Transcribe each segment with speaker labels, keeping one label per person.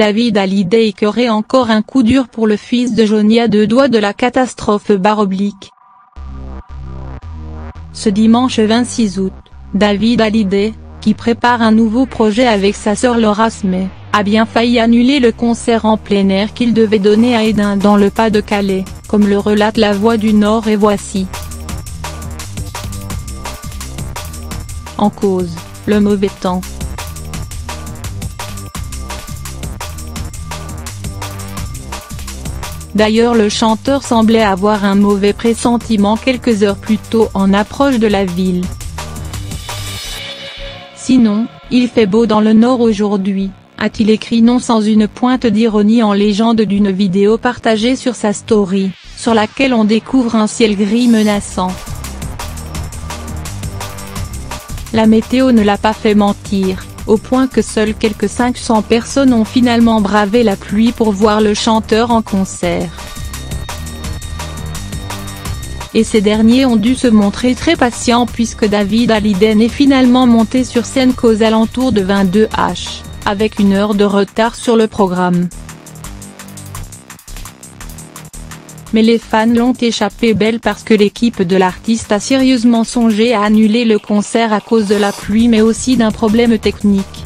Speaker 1: David Hallyday écœurait encore un coup dur pour le fils de Johnny à 2 doigts de la catastrophe /. Ce dimanche 26 août, David Hallyday, qui prépare un nouveau projet avec sa sœur Laura Smith, a bien failli annuler le concert en plein air qu'il devait donner à Hesdin dans le Pas-de-Calais, comme le relate La Voix du Nord et voici. En cause, le mauvais temps. D'ailleurs le chanteur semblait avoir un mauvais pressentiment quelques heures plus tôt en approche de la ville. Sinon, il fait beau dans le Nord aujourd'hui, a-t-il écrit non sans une pointe d'ironie en légende d'une vidéo partagée sur sa story, sur laquelle on découvre un ciel gris menaçant. La météo ne l'a pas fait mentir, au point que seules quelques 500 personnes ont finalement bravé la pluie pour voir le chanteur en concert. Et ces derniers ont dû se montrer très patients puisque David Hallyday n'est finalement monté sur scène qu'aux alentours de 22h, avec 1 heure de retard sur le programme. Mais les fans l'ont échappé belle parce que l'équipe de l'artiste a sérieusement songé à annuler le concert à cause de la pluie mais aussi d'un problème technique.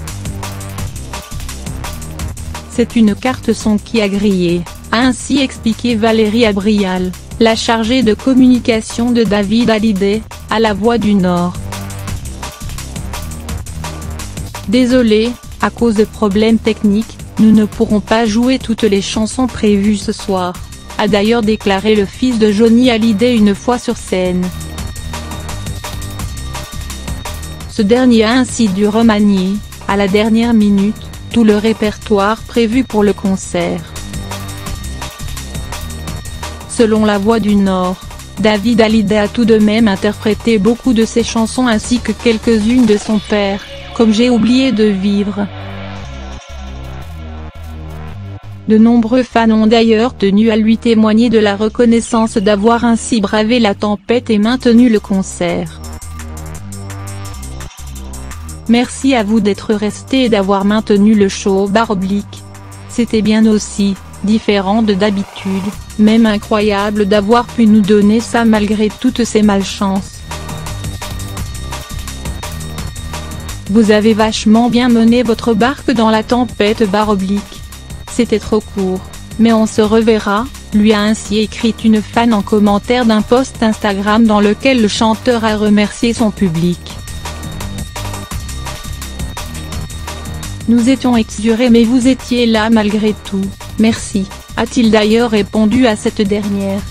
Speaker 1: C'est une carte son qui a grillé, a ainsi expliqué Valérie Abrial, la chargée de communication de David Hallyday, à La Voix du Nord. Désolé, à cause de problèmes techniques, nous ne pourrons pas jouer toutes les chansons prévues ce soir, a d'ailleurs déclaré le fils de Johnny Hallyday une fois sur scène. Ce dernier a ainsi dû remanier, à la dernière minute, tout le répertoire prévu pour le concert. Selon La Voix du Nord, David Hallyday a tout de même interprété beaucoup de ses chansons ainsi que quelques-unes de son père, comme J'ai oublié de vivre. De nombreux fans ont d'ailleurs tenu à lui témoigner de la reconnaissance d'avoir ainsi bravé la tempête et maintenu le concert. Merci à vous d'être resté et d'avoir maintenu le show /. C'était bien aussi, différent de d'habitude, même incroyable d'avoir pu nous donner ça malgré toutes ces malchances. Vous avez vachement bien mené votre barque dans la tempête /. C'était trop court, mais on se reverra, lui a ainsi écrit une fan en commentaire d'un post Instagram dans lequel le chanteur a remercié son public. Nous étions exurés mais vous étiez là malgré tout, merci, a-t-il d'ailleurs répondu à cette dernière.